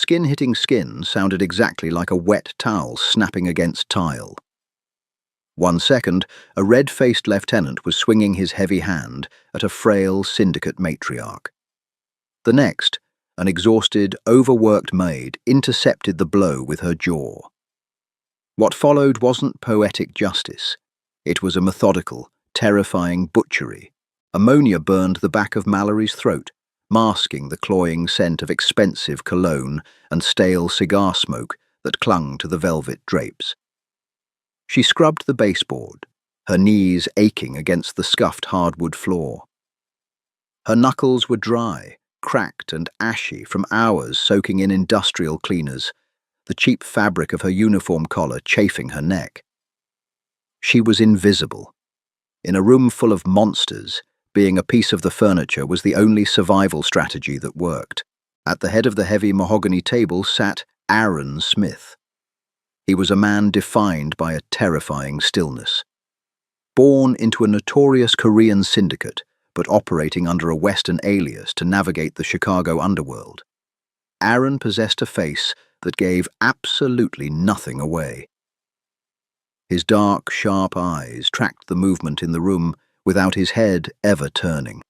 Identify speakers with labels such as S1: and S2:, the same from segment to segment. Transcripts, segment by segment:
S1: Skin hitting skin sounded exactly like a wet towel snapping against tile. 1 second, a red-faced lieutenant was swinging his heavy hand at a frail syndicate matriarch. The next, an exhausted, overworked maid intercepted the blow with her jaw. What followed wasn't poetic justice. It was a methodical, terrifying butchery. Ammonia burned the back of Mallory's throat, masking the cloying scent of expensive cologne and stale cigar smoke that clung to the velvet drapes. She scrubbed the baseboard, her knees aching against the scuffed hardwood floor. Her knuckles were dry, cracked and ashy from hours soaking in industrial cleaners, the cheap fabric of her uniform collar chafing her neck. She was invisible. In a room full of monsters, being a piece of the furniture was the only survival strategy that worked. At the head of the heavy mahogany table sat Aaron Smith. He was a man defined by a terrifying stillness. Born into a notorious Korean syndicate, but operating under a Western alias to navigate the Chicago underworld, Aaron possessed a face that gave absolutely nothing away. His dark, sharp eyes tracked the movement in the room without his head ever turning.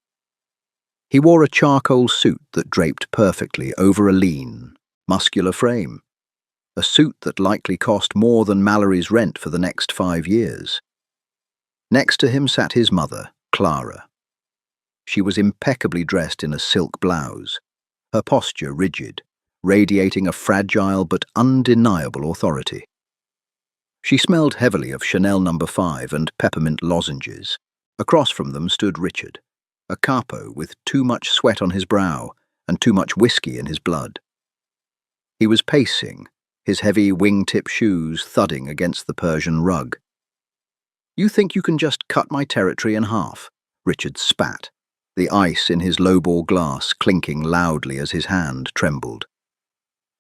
S1: He wore a charcoal suit that draped perfectly over a lean, muscular frame, a suit that likely cost more than Mallory's rent for the next 5 years. Next to him sat his mother, Clara. She was impeccably dressed in a silk blouse, her posture rigid, radiating a fragile but undeniable authority. She smelled heavily of Chanel No. 5 and peppermint lozenges. Across from them stood Richard, a capo with too much sweat on his brow and too much whiskey in his blood. He was pacing, his heavy wingtip shoes thudding against the Persian rug. "You think you can just cut my territory in half?" Richard spat, the ice in his lowball glass clinking loudly as his hand trembled.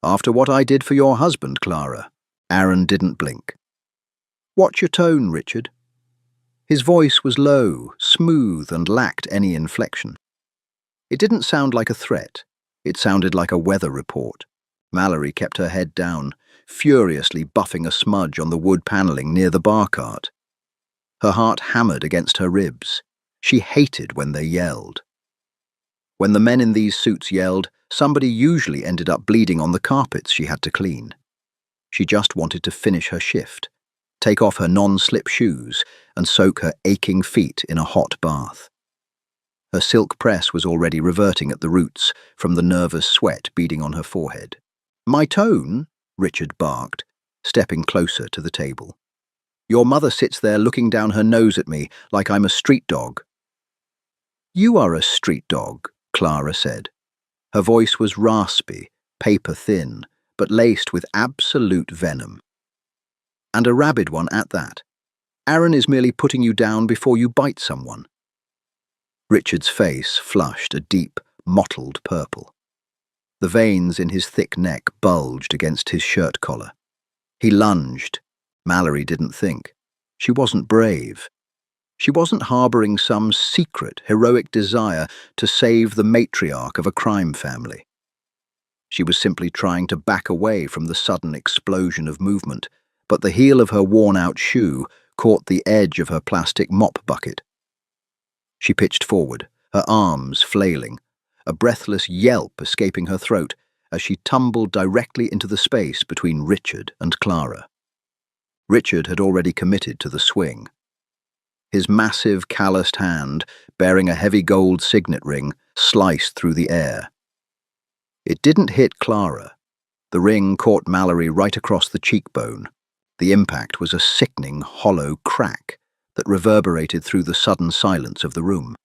S1: "After what I did for your husband, Clara." Aaron didn't blink. "Watch your tone, Richard." His voice was low, smooth, and lacked any inflection. It didn't sound like a threat. It sounded like a weather report. Mallory kept her head down, furiously buffing a smudge on the wood paneling near the bar cart. Her heart hammered against her ribs. She hated when they yelled. When the men in these suits yelled, somebody usually ended up bleeding on the carpets she had to clean. She just wanted to finish her shift, take off her non-slip shoes, and soak her aching feet in a hot bath. Her silk press was already reverting at the roots from the nervous sweat beading on her forehead. "My tone?" Richard barked, stepping closer to the table. "Your mother sits there looking down her nose at me like I'm a street dog." "You are a street dog," Clara said. Her voice was raspy, paper-thin, but laced with absolute venom. "And a rabid one at that. Aaron is merely putting you down before you bite someone." Richard's face flushed a deep, mottled purple. The veins in his thick neck bulged against his shirt collar. He lunged. Mallory didn't think. She wasn't brave. She wasn't harboring some secret, heroic desire to save the matriarch of a crime family. She was simply trying to back away from the sudden explosion of movement, but the heel of her worn-out shoe caught the edge of her plastic mop bucket. She pitched forward, her arms flailing, a breathless yelp escaping her throat as she tumbled directly into the space between Richard and Clara. Richard had already committed to the swing. His massive, calloused hand, bearing a heavy gold signet ring, sliced through the air. It didn't hit Clara. The ring caught Mallory right across the cheekbone. The impact was a sickening, hollow crack that reverberated through the sudden silence of the room.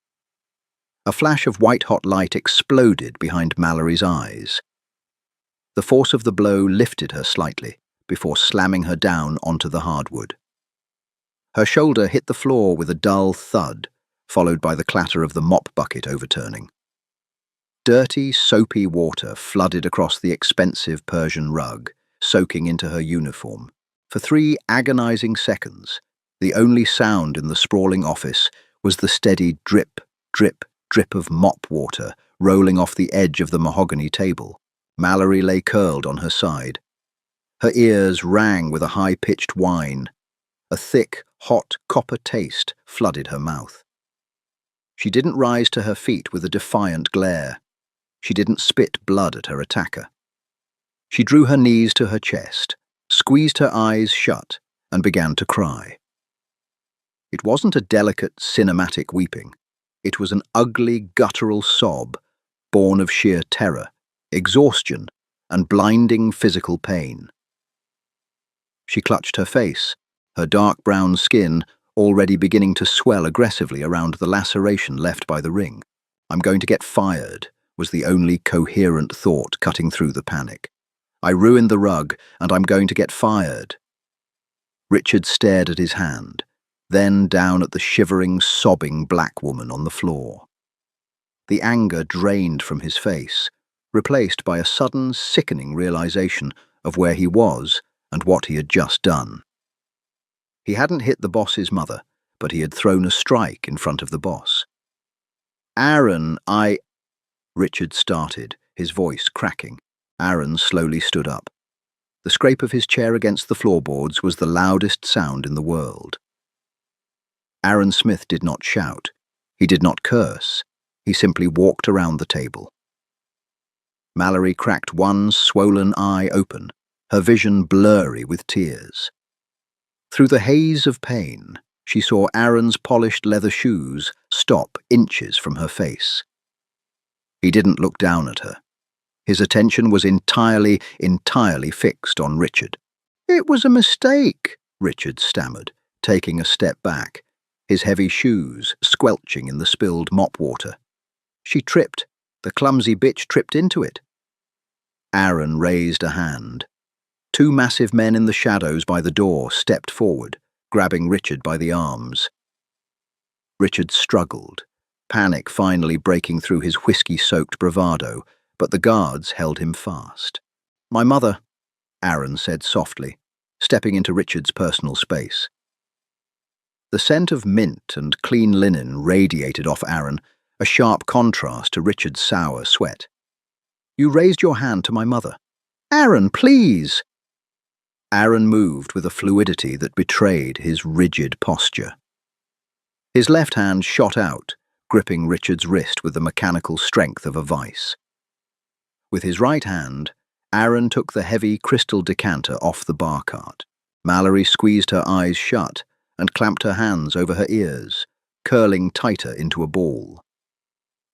S1: A flash of white-hot light exploded behind Mallory's eyes. The force of the blow lifted her slightly before slamming her down onto the hardwood. Her shoulder hit the floor with a dull thud, followed by the clatter of the mop bucket overturning. Dirty, soapy water flooded across the expensive Persian rug, soaking into her uniform. For 3 agonizing seconds, the only sound in the sprawling office was the steady drip, drip, drip of mop water rolling off the edge of the mahogany table. Mallory lay curled on her side. Her ears rang with a high-pitched whine. A thick, hot copper taste flooded her mouth. She didn't rise to her feet with a defiant glare. She didn't spit blood at her attacker. She drew her knees to her chest, squeezed her eyes shut, and began to cry. It wasn't a delicate, cinematic weeping. It was an ugly, guttural sob, born of sheer terror, exhaustion, and blinding physical pain. She clutched her face, her dark brown skin already beginning to swell aggressively around the laceration left by the ring. "I'm going to get fired," was the only coherent thought cutting through the panic. "I ruined the rug, and I'm going to get fired." Richard stared at his hand, then down at the shivering, sobbing black woman on the floor. The anger drained from his face, replaced by a sudden, sickening realization of where he was and what he had just done. He hadn't hit the boss's mother, but he had thrown a strike in front of the boss. "Aaron, Richard started, his voice cracking. Aaron slowly stood up. The scrape of his chair against the floorboards was the loudest sound in the world. Aaron Smith did not shout. He did not curse. He simply walked around the table. Mallory cracked one swollen eye open, her vision blurry with tears. Through the haze of pain, she saw Aaron's polished leather shoes stop inches from her face. He didn't look down at her. His attention was entirely fixed on Richard. "It was a mistake," Richard stammered, taking a step back, his heavy shoes squelching in the spilled mop water. "She tripped. The clumsy bitch tripped into it." Aaron raised a hand. Two massive men in the shadows by the door stepped forward, grabbing Richard by the arms. Richard struggled, panic finally breaking through his whiskey-soaked bravado, but the guards held him fast. "My mother," Aaron said softly, stepping into Richard's personal space. The scent of mint and clean linen radiated off Aaron, a sharp contrast to Richard's sour sweat. "You raised your hand to my mother." "Aaron, please!" Aaron moved with a fluidity that betrayed his rigid posture. His left hand shot out, gripping Richard's wrist with the mechanical strength of a vice. With his right hand, Aaron took the heavy crystal decanter off the bar cart. Mallory squeezed her eyes shut and clamped her hands over her ears, curling tighter into a ball.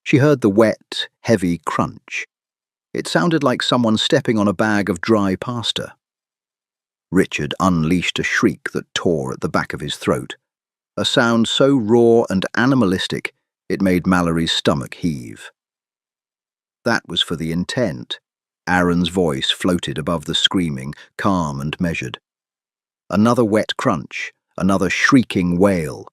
S1: She heard the wet, heavy crunch. It sounded like someone stepping on a bag of dry pasta. Richard unleashed a shriek that tore at the back of his throat, a sound so raw and animalistic it made Mallory's stomach heave. "That was for the intent." Aaron's voice floated above the screaming, calm and measured. Another wet crunch, another shrieking wail.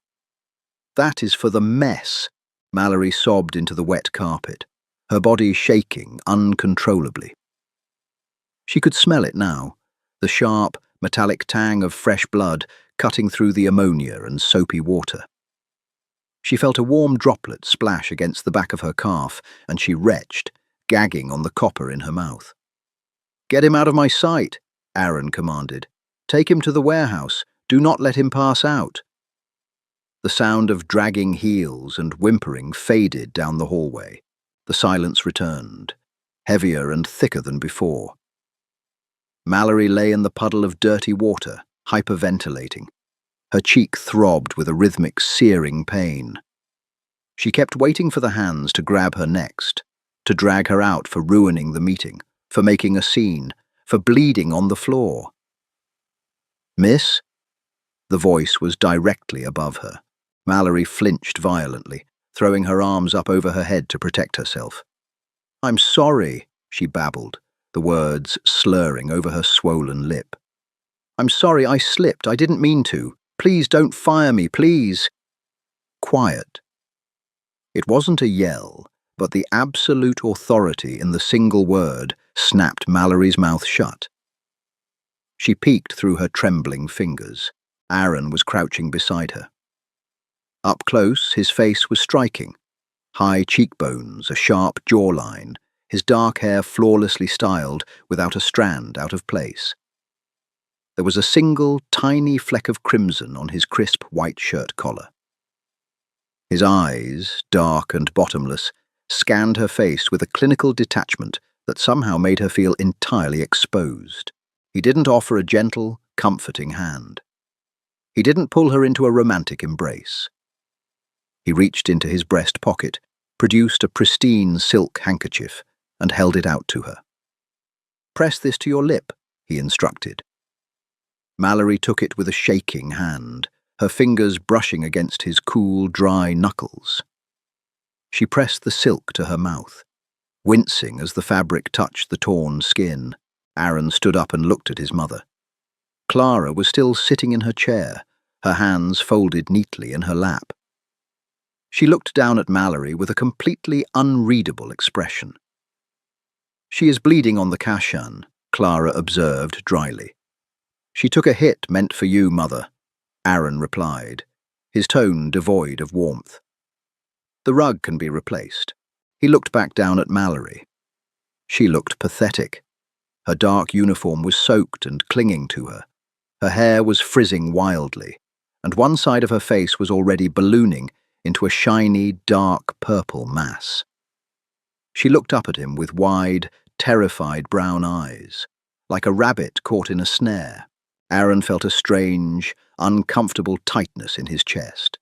S1: "That is for the mess." Mallory sobbed into the wet carpet, her body shaking uncontrollably. She could smell it now, the sharp, metallic tang of fresh blood cutting through the ammonia and soapy water. She felt a warm droplet splash against the back of her calf, and she retched, gagging on the copper in her mouth. "Get him out of my sight," Aaron commanded. "Take him to the warehouse. Do not let him pass out." The sound of dragging heels and whimpering faded down the hallway. The silence returned, heavier and thicker than before. Mallory lay in the puddle of dirty water, hyperventilating. Her cheek throbbed with a rhythmic, searing pain. She kept waiting for the hands to grab her next, to drag her out for ruining the meeting, for making a scene, for bleeding on the floor. "Miss?" The voice was directly above her. Mallory flinched violently, throwing her arms up over her head to protect herself. "I'm sorry," she babbled, the words slurring over her swollen lip. "I'm sorry, I slipped. I didn't mean to. Please don't fire me, please." Quiet. It wasn't a yell, but the absolute authority in the single word snapped Mallory's mouth shut. She peeked through her trembling fingers. Aaron was crouching beside her. Up close, his face was striking. High cheekbones, a sharp jawline, his dark hair flawlessly styled without a strand out of place. There was a single, tiny fleck of crimson on his crisp white shirt collar. His eyes, dark and bottomless, scanned her face with a clinical detachment that somehow made her feel entirely exposed. He didn't offer a gentle, comforting hand. He didn't pull her into a romantic embrace. He reached into his breast pocket, produced a pristine silk handkerchief, and held it out to her. "Press this to your lip," he instructed. Mallory took it with a shaking hand, her fingers brushing against his cool, dry knuckles. She pressed the silk to her mouth, wincing as the fabric touched the torn skin. Aaron stood up and looked at his mother. Clara was still sitting in her chair, her hands folded neatly in her lap. She looked down at Mallory with a completely unreadable expression. "She is bleeding on the Kashan," Clara observed dryly. "She took a hit meant for you, Mother," Aaron replied, his tone devoid of warmth. "The rug can be replaced." He looked back down at Mallory. She looked pathetic. Her dark uniform was soaked and clinging to her. Her hair was frizzing wildly, and one side of her face was already ballooning into a shiny, dark purple mass. She looked up at him with wide, terrified brown eyes, like a rabbit caught in a snare. Aaron felt a strange, uncomfortable tightness in his chest.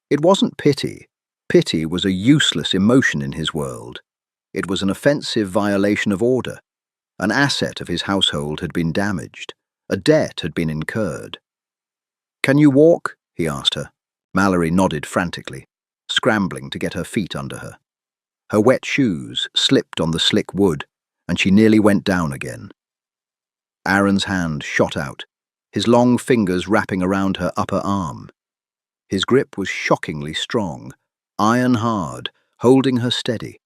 S1: It wasn't pity. Pity was a useless emotion in his world. It was an offensive violation of order. An asset of his household had been damaged. A debt had been incurred. "Can you walk?" he asked her. Mallory nodded frantically, scrambling to get her feet under her. Her wet shoes slipped on the slick wood, and she nearly went down again. Aaron's hand shot out, his long fingers wrapping around her upper arm. His grip was shockingly strong, iron hard, holding her steady.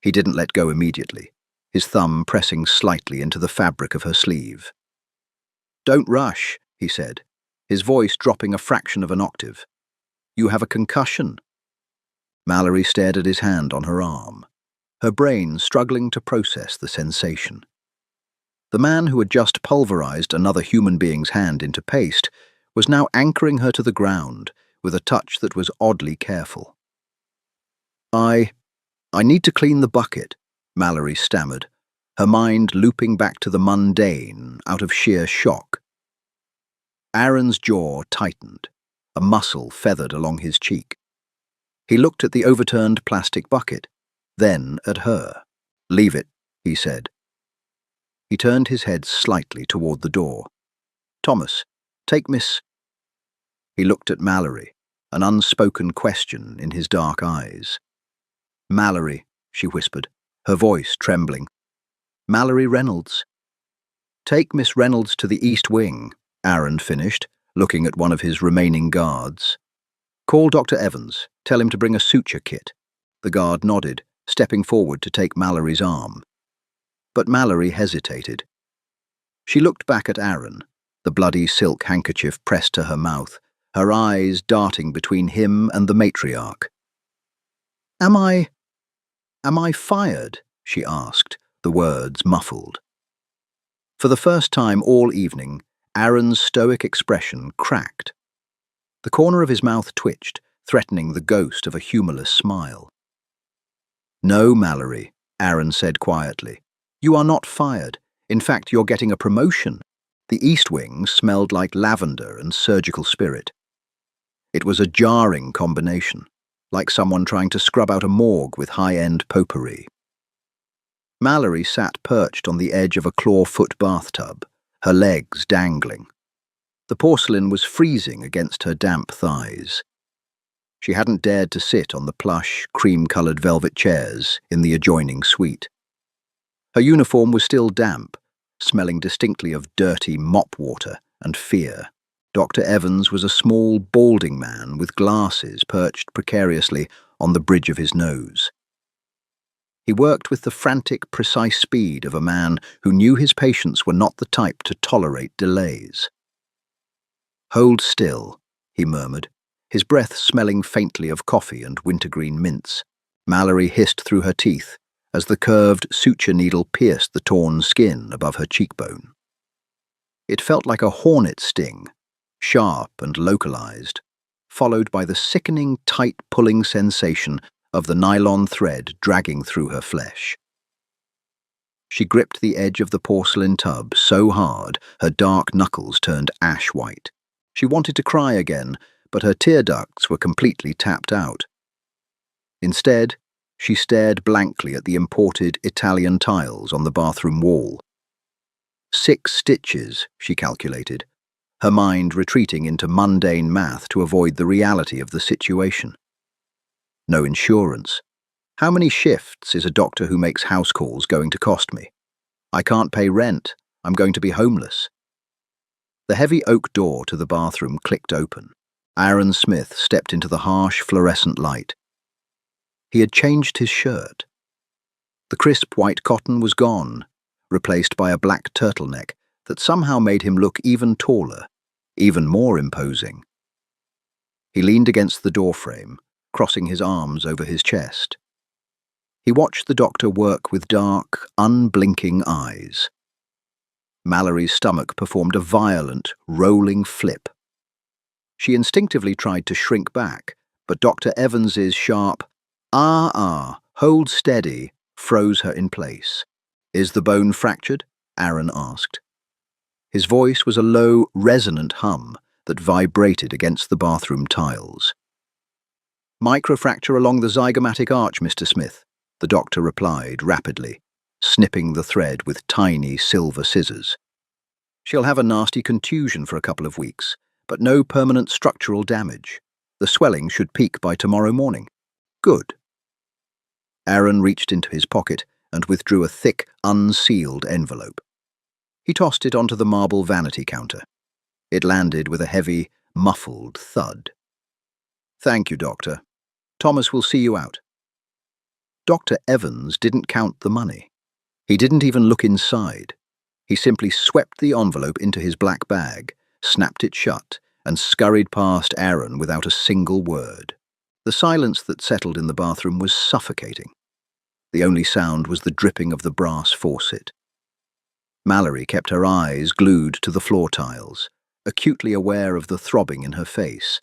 S1: He didn't let go immediately, his thumb pressing slightly into the fabric of her sleeve. "Don't rush," he said, his voice dropping a fraction of an octave. "You have a concussion." Mallory stared at his hand on her arm, her brain struggling to process the sensation. The man who had just pulverized another human being's hand into paste was now anchoring her to the ground with a touch that was oddly careful. I need to clean the bucket," Mallory stammered, her mind looping back to the mundane out of sheer shock. Aaron's jaw tightened, a muscle feathered along his cheek. He looked at the overturned plastic bucket, then at her. "Leave it," he said. He turned his head slightly toward the door. "Thomas, take Miss—" He looked at Mallory, an unspoken question in his dark eyes. "Mallory," she whispered, her voice trembling. "Mallory Reynolds." "Take Miss Reynolds to the East Wing," Aaron finished, looking at one of his remaining guards. "Call Dr. Evans. Tell him to bring a suture kit." The guard nodded, stepping forward to take Mallory's arm. But Mallory hesitated. She looked back at Aaron, the bloody silk handkerchief pressed to her mouth, her eyes darting between him and the matriarch. Am I fired?" she asked, the words muffled. For the first time all evening, Aaron's stoic expression cracked. The corner of his mouth twitched, threatening the ghost of a humorless smile. "No, Mallory," Aaron said quietly. "You are not fired. In fact, you're getting a promotion." The East Wing smelled like lavender and surgical spirit. It was a jarring combination, like someone trying to scrub out a morgue with high-end potpourri. Mallory sat perched on the edge of a clawfoot bathtub, her legs dangling. The porcelain was freezing against her damp thighs. She hadn't dared to sit on the plush, cream-coloured velvet chairs in the adjoining suite. Her uniform was still damp, smelling distinctly of dirty mop water and fear. Dr. Evans was a small, balding man with glasses perched precariously on the bridge of his nose. He worked with the frantic, precise speed of a man who knew his patients were not the type to tolerate delays. "Hold still," he murmured, his breath smelling faintly of coffee and wintergreen mints. Mallory hissed through her teeth, as the curved suture needle pierced the torn skin above her cheekbone. It felt like a hornet sting, sharp and localized, followed by the sickening, tight-pulling sensation of the nylon thread dragging through her flesh. She gripped the edge of the porcelain tub so hard her dark knuckles turned ash white. She wanted to cry again, but her tear ducts were completely tapped out. Instead, she stared blankly at the imported Italian tiles on the bathroom wall. 6 stitches, she calculated, her mind retreating into mundane math to avoid the reality of the situation. No insurance. How many shifts is a doctor who makes house calls going to cost me? I can't pay rent. I'm going to be homeless. The heavy oak door to the bathroom clicked open. Aaron Smith stepped into the harsh fluorescent light. He had changed his shirt. The crisp white cotton was gone, replaced by a black turtleneck that somehow made him look even taller, even more imposing. He leaned against the doorframe, crossing his arms over his chest. He watched the doctor work with dark, unblinking eyes. Mallory's stomach performed a violent, rolling flip. She instinctively tried to shrink back, but Dr. Evans's sharp, hold steady, froze her in place. Is the bone fractured? Aaron asked. His voice was a low, resonant hum that vibrated against the bathroom tiles. Microfracture along the zygomatic arch, Mr. Smith, the doctor replied rapidly, snipping the thread with tiny silver scissors. She'll have a nasty contusion for a couple of weeks, but no permanent structural damage. The swelling should peak by tomorrow morning. Good. Aaron reached into his pocket and withdrew a thick, unsealed envelope. He tossed it onto the marble vanity counter. It landed with a heavy, muffled thud. Thank you, Doctor. Thomas will see you out. Dr. Evans didn't count the money. He didn't even look inside. He simply swept the envelope into his black bag, snapped it shut, and scurried past Aaron without a single word. The silence that settled in the bathroom was suffocating. The only sound was the dripping of the brass faucet. Mallory kept her eyes glued to the floor tiles, acutely aware of the throbbing in her face,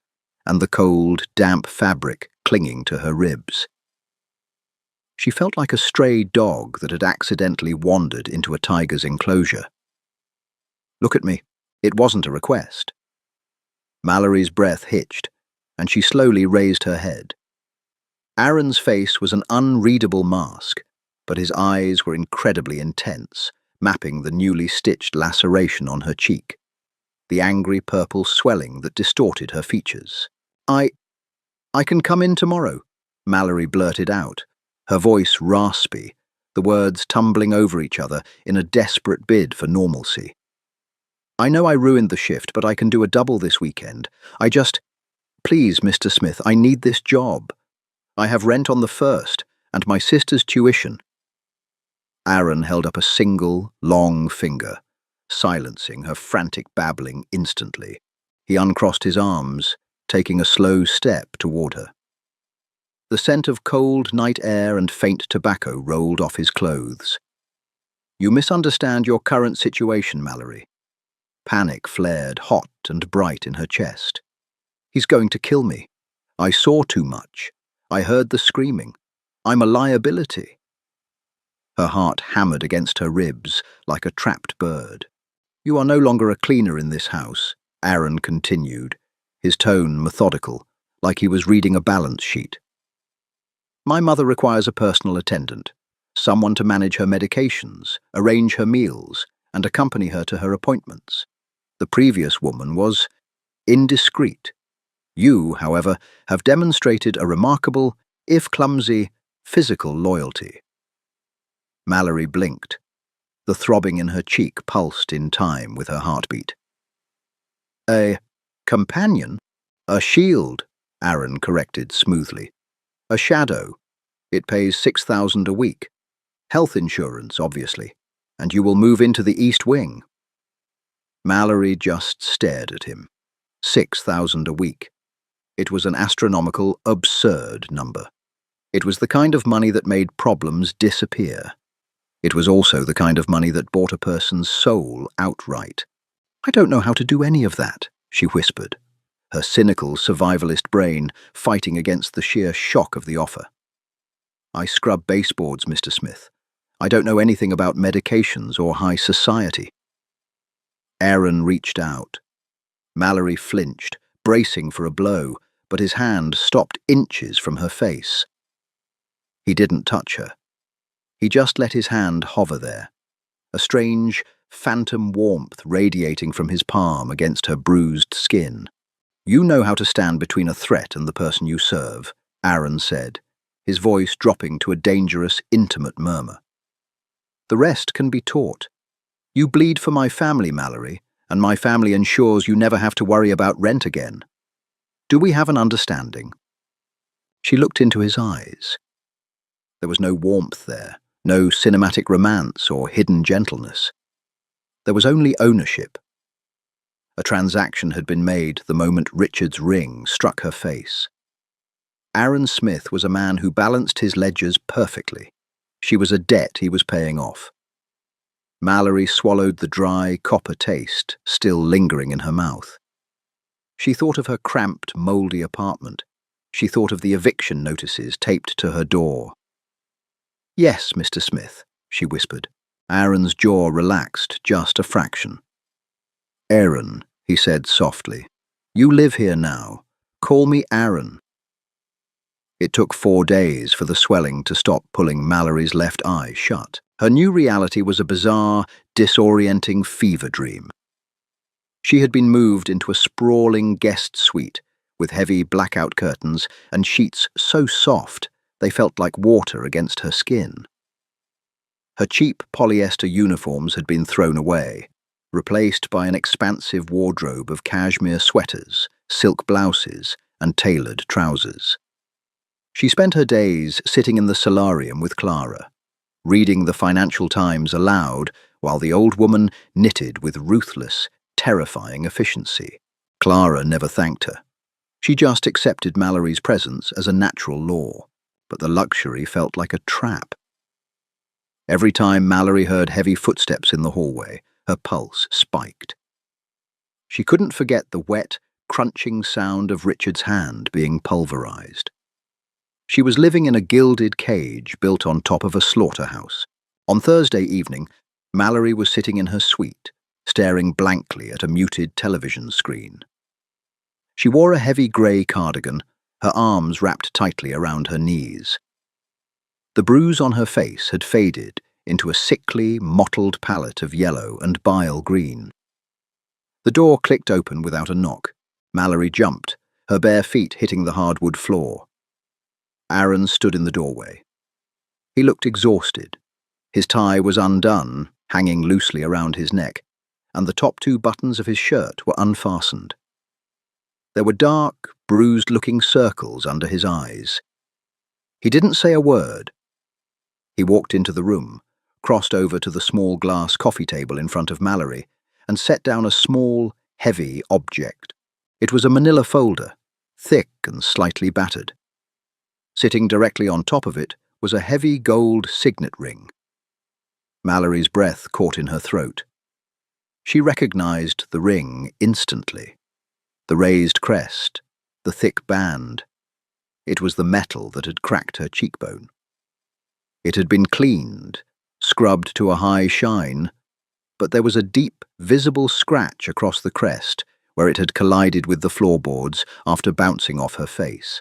S1: and the cold, damp fabric clinging to her ribs. She felt like a stray dog that had accidentally wandered into a tiger's enclosure. Look at me. It wasn't a request. Mallory's breath hitched, and she slowly raised her head. Aaron's face was an unreadable mask, but his eyes were incredibly intense, mapping the newly stitched laceration on her cheek, the angry purple swelling that distorted her features. I can come in tomorrow, Mallory blurted out, her voice raspy, the words tumbling over each other in a desperate bid for normalcy. I know I ruined the shift, but I can do a double this weekend. Please, Mr. Smith, I need this job. I have rent on the 1st, and my sister's tuition. Aaron held up a single, long finger, silencing her frantic babbling instantly. He uncrossed his arms, taking a slow step toward her. The scent of cold night air and faint tobacco rolled off his clothes. You misunderstand your current situation, Mallory. Panic flared hot and bright in her chest. He's going to kill me. I saw too much. I heard the screaming. I'm a liability. Her heart hammered against her ribs like a trapped bird. You are no longer a cleaner in this house, Aaron continued, his tone methodical, like he was reading a balance sheet. My mother requires a personal attendant, someone to manage her medications, arrange her meals, and accompany her to her appointments. The previous woman was indiscreet. You, however, have demonstrated a remarkable, if clumsy, physical loyalty. Mallory blinked. The throbbing in her cheek pulsed in time with her heartbeat. A companion? A shield, Aaron corrected smoothly. A shadow. It pays $6,000 a week. Health insurance, obviously. And you will move into the East Wing. Mallory just stared at him. $6,000 a week. It was an astronomical, absurd number. It was the kind of money that made problems disappear. It was also the kind of money that bought a person's soul outright. "I don't know how to do any of that," she whispered, her cynical survivalist brain fighting against the sheer shock of the offer. "I scrub baseboards, Mr. Smith. I don't know anything about medications or high society." Aaron reached out. Mallory flinched, bracing for a blow, but his hand stopped inches from her face. He didn't touch her. He just let his hand hover there, a strange, phantom warmth radiating from his palm against her bruised skin. "You know how to stand between a threat and the person you serve," Aaron said, his voice dropping to a dangerous, intimate murmur. "The rest can be taught. You bleed for my family, Mallory, and my family ensures you never have to worry about rent again. Do we have an understanding?" She looked into his eyes. There was no warmth there, no cinematic romance or hidden gentleness. There was only ownership. A transaction had been made the moment Richard's ring struck her face. Aaron Smith was a man who balanced his ledgers perfectly. She was a debt he was paying off. Mallory swallowed the dry, copper taste still lingering in her mouth. She thought of her cramped, mouldy apartment. She thought of the eviction notices taped to her door. "Yes, Mr. Smith," she whispered. Aaron's jaw relaxed just a fraction. "Aaron," he said softly. "You live here now. Call me Aaron." It took 4 days for the swelling to stop pulling Mallory's left eye shut. Her new reality was a bizarre, disorienting fever dream. She had been moved into a sprawling guest suite with heavy blackout curtains and sheets so soft they felt like water against her skin. Her cheap polyester uniforms had been thrown away, replaced by an expansive wardrobe of cashmere sweaters, silk blouses, and tailored trousers. She spent her days sitting in the solarium with Clara, reading the Financial Times aloud while the old woman knitted with ruthless, terrifying efficiency. Clara never thanked her. She just accepted Mallory's presence as a natural law, but the luxury felt like a trap. Every time Mallory heard heavy footsteps in the hallway, her pulse spiked. She couldn't forget the wet, crunching sound of Richard's hand being pulverized. She was living in a gilded cage built on top of a slaughterhouse. On Thursday evening, Mallory was sitting in her suite, staring blankly at a muted television screen. She wore a heavy grey cardigan, her arms wrapped tightly around her knees. The bruise on her face had faded into a sickly, mottled palette of yellow and bile green. The door clicked open without a knock. Mallory jumped, her bare feet hitting the hardwood floor. Aaron stood in the doorway. He looked exhausted. His tie was undone, hanging loosely around his neck, and the top 2 buttons of his shirt were unfastened. There were dark, bruised-looking circles under his eyes. He didn't say a word. He walked into the room, crossed over to the small glass coffee table in front of Mallory, and set down a small, heavy object. It was a manila folder, thick and slightly battered. Sitting directly on top of it was a heavy gold signet ring. Mallory's breath caught in her throat. She recognized the ring instantly. The raised crest, the thick band. It was the metal that had cracked her cheekbone. It had been cleaned, scrubbed to a high shine, but there was a deep, visible scratch across the crest where it had collided with the floorboards after bouncing off her face.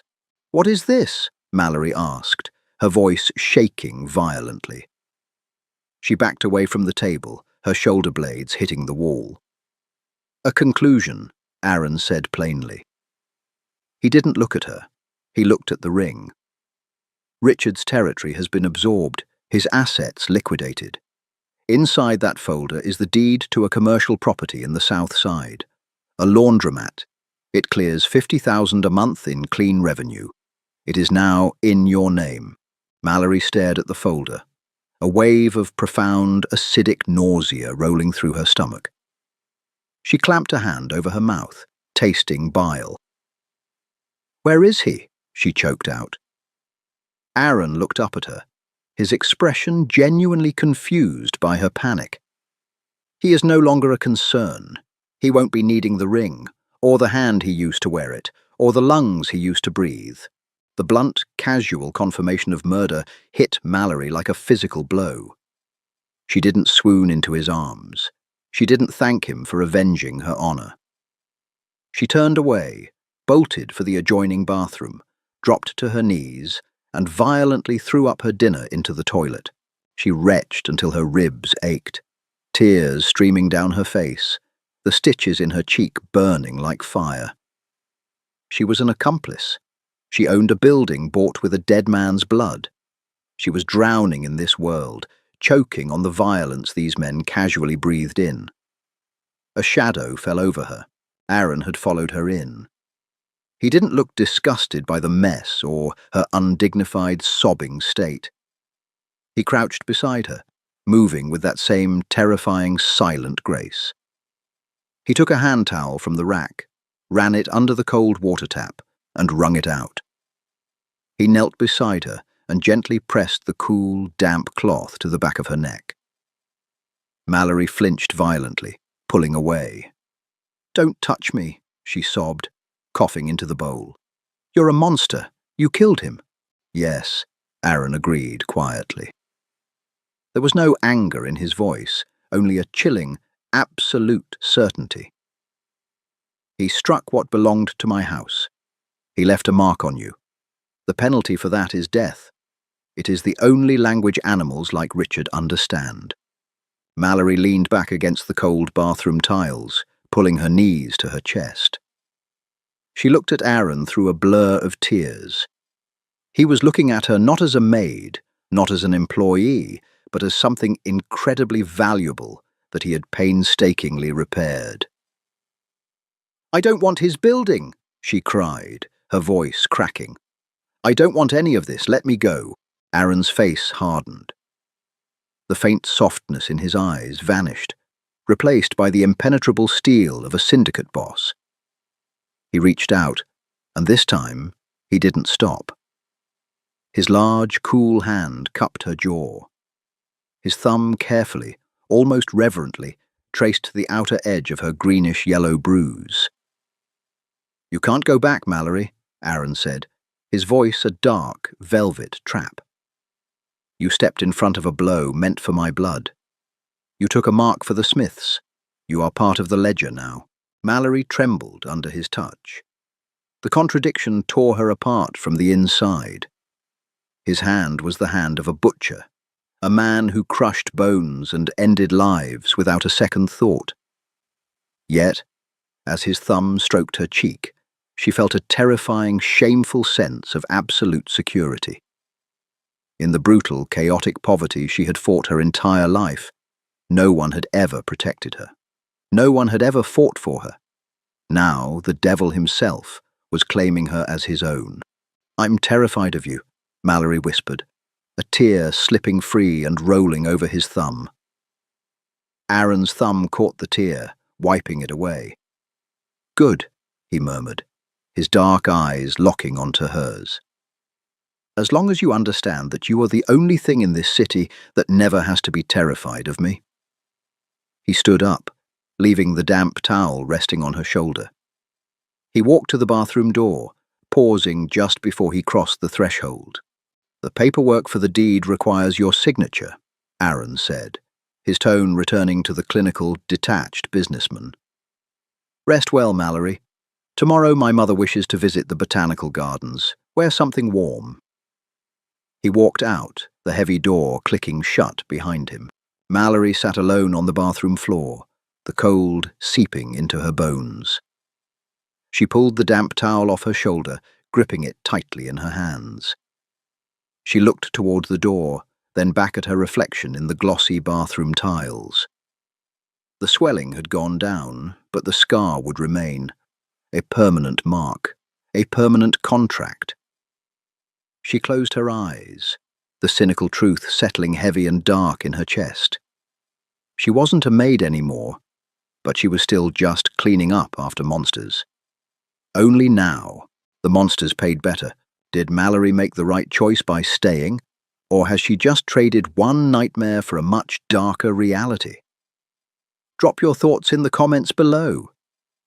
S1: "What is this?" Mallory asked, her voice shaking violently. She backed away from the table, her shoulder blades hitting the wall. "A conclusion," Aaron said plainly. He didn't look at her. He looked at the ring. Richard's territory has been absorbed, his assets liquidated. Inside that folder is the deed to a commercial property in the South Side, a laundromat. It clears $50,000 a month in clean revenue. It is now in your name. Mallory stared at the folder, a wave of profound, acidic nausea rolling through her stomach. She clamped a hand over her mouth, tasting bile. "Where is he?" she choked out. Aaron looked up at her, his expression genuinely confused by her panic. He is no longer a concern. He won't be needing the ring, or the hand he used to wear it, or the lungs he used to breathe. The blunt, casual confirmation of murder hit Mallory like a physical blow. She didn't swoon into his arms. She didn't thank him for avenging her honor. She turned away, bolted for the adjoining bathroom, dropped to her knees, and violently threw up her dinner into the toilet. She retched until her ribs ached, tears streaming down her face, the stitches in her cheek burning like fire. She was an accomplice. She owned a building bought with a dead man's blood. She was drowning in this world, choking on the violence these men casually breathed in. A shadow fell over her. Aaron had followed her in. He didn't look disgusted by the mess or her undignified, sobbing state. He crouched beside her, moving with that same terrifying, silent grace. He took a hand towel from the rack, ran it under the cold water tap, and wrung it out. He knelt beside her and gently pressed the cool, damp cloth to the back of her neck. Mallory flinched violently, pulling away. "Don't touch me," she sobbed, coughing into the bowl. "You're a monster. You killed him." "Yes," Aaron agreed quietly. There was no anger in his voice, only a chilling, absolute certainty. "He struck what belonged to my house. He left a mark on you. The penalty for that is death. It is the only language animals like Richard understand." Mallory leaned back against the cold bathroom tiles, pulling her knees to her chest. She looked at Aaron through a blur of tears. He was looking at her not as a maid, not as an employee, but as something incredibly valuable that he had painstakingly repaired. "I don't want his building," she cried, her voice cracking. "I don't want any of this. Let me go." Aaron's face hardened. The faint softness in his eyes vanished, replaced by the impenetrable steel of a syndicate boss. He reached out, and this time he didn't stop. His large, cool hand cupped her jaw. His thumb carefully, almost reverently, traced the outer edge of her greenish-yellow bruise. "You can't go back, Mallory," Aaron said, his voice a dark, velvet trap. "You stepped in front of a blow meant for my blood. You took a mark for the Smiths. You are part of the ledger now." Mallory trembled under his touch. The contradiction tore her apart from the inside. His hand was the hand of a butcher, a man who crushed bones and ended lives without a second thought. Yet, as his thumb stroked her cheek, she felt a terrifying, shameful sense of absolute security. In the brutal, chaotic poverty she had fought her entire life, no one had ever protected her. No one had ever fought for her. Now the devil himself was claiming her as his own. "I'm terrified of you," Mallory whispered, a tear slipping free and rolling over his thumb. Aaron's thumb caught the tear, wiping it away. "Good," he murmured, his dark eyes locking onto hers. "As long as you understand that you are the only thing in this city that never has to be terrified of me." He stood up, leaving the damp towel resting on her shoulder. He walked to the bathroom door, pausing just before he crossed the threshold. "The paperwork for the deed requires your signature," Aaron said, his tone returning to the clinical, detached businessman. "Rest well, Mallory. Tomorrow my mother wishes to visit the botanical gardens. Wear something warm." He walked out, the heavy door clicking shut behind him. Mallory sat alone on the bathroom floor, the cold seeping into her bones. She pulled the damp towel off her shoulder, gripping it tightly in her hands. She looked toward the door, then back at her reflection in the glossy bathroom tiles. The swelling had gone down, but the scar would remain. A permanent mark, a permanent contract. She closed her eyes, the cynical truth settling heavy and dark in her chest. She wasn't a maid anymore, but she was still just cleaning up after monsters. Only now, the monsters paid better, Did Mallory make the right choice by staying, or has she just traded one nightmare for a much darker reality? Drop your thoughts in the comments below.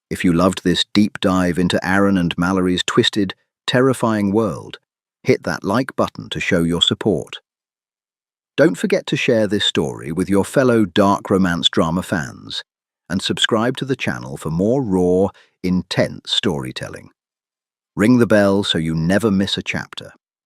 S1: If you loved this deep dive into Aaron and Mallory's twisted, terrifying world, hit that like button to show your support. Don't forget to share this story with your fellow dark romance drama fans, and subscribe to the channel for more raw, intense storytelling. Ring the bell so you never miss a chapter.